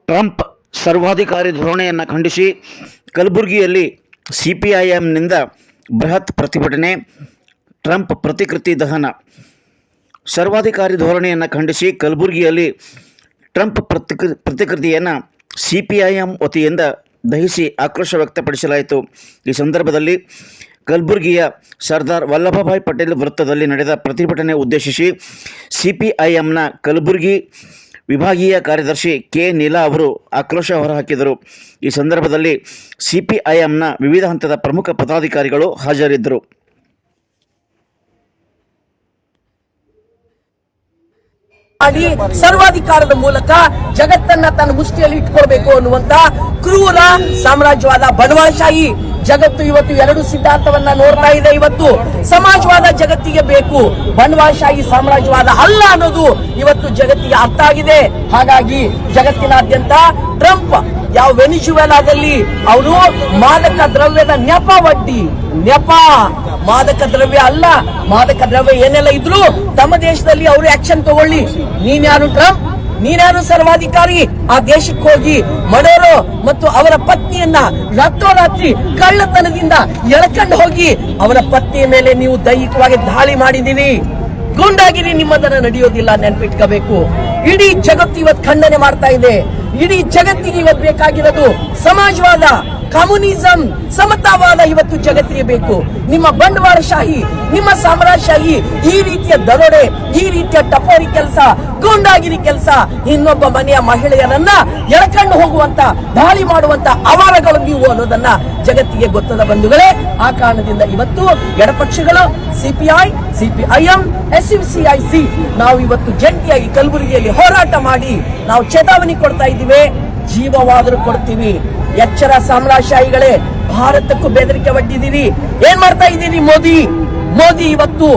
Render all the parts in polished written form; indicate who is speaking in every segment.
Speaker 1: Trump ಸರ್ವಾಧಿಕಾರಿ ಧೋರಣೆಯನ್ನು ಖಂಡಿಸಿ ಕಲಬುರಗಿಯಲ್ಲಿ ಸಿಪಿಐಎಂನಿಂದ ಬೃಹತ್ ಪ್ರತಿಭಟನೆ. ಟ್ರಂಪ್ ಪ್ರತಿಕೃತಿ ದಹನ. ಸರ್ವಾಧಿಕಾರಿ ಧೋರಣೆಯನ್ನು ಖಂಡಿಸಿ ಕಲಬುರಗಿಯಲ್ಲಿ ಟ್ರಂಪ್ ಪ್ರತಿಕೃತಿಯನ್ನು ಸಿಪಿಐಎಂ ವತಿಯಿಂದ ದಹಿಸಿ ಆಕ್ರೋಶ ವ್ಯಕ್ತಪಡಿಸಲಾಯಿತು. ಈ ಸಂದರ್ಭದಲ್ಲಿ ಕಲಬುರಗಿಯ ಸರ್ದಾರ್ ವಲ್ಲಭಭಾಯ್ ಪಟೇಲ್ ವೃತ್ತದಲ್ಲಿ ನಡೆದ ಪ್ರತಿಭಟನೆ ಉದ್ದೇಶಿಸಿ ಸಿಪಿಐಎಂನ ಕಲಬುರಗಿ ವಿಭಾಗೀಯ ಕಾರ್ಯದರ್ಶಿ ಕೆ ನೀಲಾ ಅವರು ಆಕ್ರೋಶ ಹೊರಹಾಕಿದರು. ಈ ಸಂದರ್ಭದಲ್ಲಿ ಸಿಪಿಐಎಂನ ವಿವಿಧ ಹಂತದ ಪ್ರಮುಖ ಪದಾಧಿಕಾರಿಗಳು ಹಾಜರಿದ್ದರು.
Speaker 2: ಸರ್ವಾಧಿಕಾರದ ಮೂಲಕ ಜಗತ್ತನ್ನ ತನ್ನ ಮುಷ್ಟಿಯಲ್ಲಿ ಇಟ್ಕೊಳ್ಬೇಕು ಅನ್ನುವಂತ ಕ್ರೂರ ಸಾಮ್ರಾಜ್ಯವಾದ ಬಂಡವಾಳಶಾಹಿ ಜಗತ್ತು ಇವತ್ತು ಎರಡು ಸಿದ್ಧಾಂತವನ್ನ ನೋಡ್ತಾ ಇದೆ. ಇವತ್ತು ಸಮಾಜವಾದ ಜಗತ್ತಿಗೆ ಬೇಕು, ಬಂಡವಾಳಶಾಹಿ ಸಾಮ್ರಾಜ್ಯವಾದ ಅಲ್ಲ ಅನ್ನೋದು ಇವತ್ತು ಜಗತ್ತಿಗೆ ಅರ್ಥ ಆಗಿದೆ. ಹಾಗಾಗಿ ಜಗತ್ತಿನಾದ್ಯಂತ ಟ್ರಂಪ್ ಯಾವ ವೆನಿಜುವೆಲಾದಲ್ಲಿ ಅವರು ಮಾದಕ ದ್ರವ್ಯದ ನೆಪ ಮಾದಕ ದ್ರವ್ಯ ಅಲ್ಲ, ಮಾದಕ ದ್ರವ್ಯ ಏನೆಲ್ಲ ಇದ್ರು ತಮ್ಮ ದೇಶದಲ್ಲಿ ಅವರು ಆಕ್ಷನ್ ತಗೊಳ್ಳಿ. ನೀನ್ಯಾರು ಟ್ರಂಪ್, ನೀನ್ಯಾರು ಸರ್ವಾಧಿಕಾರಿ? ಆ ದೇಶಕ್ಕೆ ಹೋಗಿ ಮಡೋರೋ ಮತ್ತು ಅವರ ಪತ್ನಿಯನ್ನ ರಾತ್ರೋರಾತ್ರಿ ಕಳ್ಳತನದಿಂದ ಎಳ್ಕೊಂಡು ಹೋಗಿ ಅವರ ಪತ್ನಿಯ ಮೇಲೆ ನೀವು ದೈಹಿಕವಾಗಿ ದಾಳಿ ಮಾಡಿದ್ದೀರಿ. ಗೂಂಡಾಗಿರಿ ನಿಮ್ಮದನ್ನ ನಡೆಯೋದಿಲ್ಲ, ನೆನ್ಪಿಟ್ಕೋಬೇಕು. ಇಡೀ ಜಗತ್ತು ಇವತ್ತು ಖಂಡನೆ ಮಾಡ್ತಾ ಇದೆ. ಇಡೀ ಜಗತ್ತಿಗೆ ಇವತ್ತು ಬೇಕಾಗಿರೋದು ಸಮಾಜವಾದ, ಕಮ್ಯುನಿಸಂ, ಸಮತಾವಾದ ಇವತ್ತು ಜಗತ್ತಿಗೆ ಬೇಕು. ನಿಮ್ಮ ಬಂಡವಾಳಶಾಹಿ, ನಿಮ್ಮ ಸಾಮ್ರಾಜ್ಯಶಾಹಿ ಈ ರೀತಿಯ ದರೋಡೆ, ಈ ರೀತಿಯ ಟಪೋರಿ ಕೆಲಸ, ಗೂಂಡಾಗಿರಿ ಕೆಲಸ, ಇನ್ನೊಬ್ಬ ಮನೆಯ ಮಹಿಳೆಯರನ್ನ ಎಳ್ಕೊಂಡು ಹೋಗುವಂತ, ದಾಳಿ ಮಾಡುವಂತ ಅವಾರಗಳು ನೀವು ಅನ್ನೋದನ್ನ ಜಗತ್ತಿಗೆ ಗೊತ್ತದ ಬಂಧುಗಳೇ. ಆ ಕಾರಣದಿಂದ ಇವತ್ತು ಎಡಪಕ್ಷಗಳು ಸಿಪಿಐಎಂ, ಎಸ್ಯುಸಿಐಸಿ ನಾವು ಇವತ್ತು ಜಂಟಿಯಾಗಿ ಕಲಬುರಗಿಯಲ್ಲಿ ಹೋರಾಟ ಮಾಡಿ ನಾವು ಚೇತಾವಣಿ ಕೊಡ್ತಾ ಇದ್ದೀವಿ. ಜೀವವಾದರೂ ಕೊಡ್ತೀವಿ. ಎಚ್ಚರ ಸಾಮ್ರಾಜ್ಯಶಾಹಿಗಳೇ, ಭಾರತಕ್ಕೂ ಬೆದರಿಕೆ ಒಡ್ಡಿದ್ದೀರಿ. ಏನ್ ಮಾಡ್ತಾ ಇದ್ದೀರಿ? ಮೋದಿ ಇವತ್ತು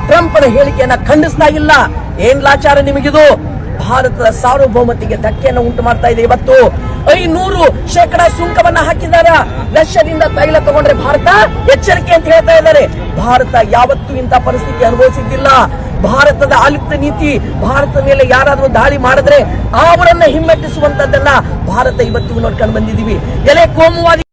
Speaker 2: ಟ್ರಂಪ್ ಹೇಳಿಕೆಯನ್ನ ಖಂಡಿಸ್ತಾ ಇಲ್ಲ. ಏನ್ ಲಾಚಾರ ನಿಮಗಿದು? ಭಾರತದ ಸಾರ್ವಭೌಮತೆಗೆ ಧಕ್ಕೆಯನ್ನು ಉಂಟು ಮಾಡ್ತಾ ಇದೆ. ಇವತ್ತು 500% ಸುಂಕವನ್ನ ಹಾಕಿದ್ದಾರೆ. ರಷ್ಯಾದಿಂದ ತೈಲ ತಗೊಂಡ್ರೆ ಭಾರತ ಎಚ್ಚರಿಕೆ ಅಂತ ಹೇಳ್ತಾ ಇದ್ದಾರೆ. ಭಾರತ ಯಾವತ್ತೂ ಇಂಥ ಪರಿಸ್ಥಿತಿ ಅನುಭವಿಸಿದ್ದಿಲ್ಲ. ಭಾರತದ ಆಲಿಪ್ತ ನೀತಿ, ಭಾರತದ ಮೇಲೆ ಯಾರಾದ್ರೂ ದಾಳಿ ಮಾಡಿದ್ರೆ ಅವರನ್ನ ಹಿಮ್ಮೆಟ್ಟಿಸುವಂತದ್ದನ್ನ ಭಾರತ ಇವತ್ತು ನೋಡ್ಕೊಂಡು ಬಂದಿದ್ದೀವಿ. ಎಲೆ ಕೋಮುವಾದಿ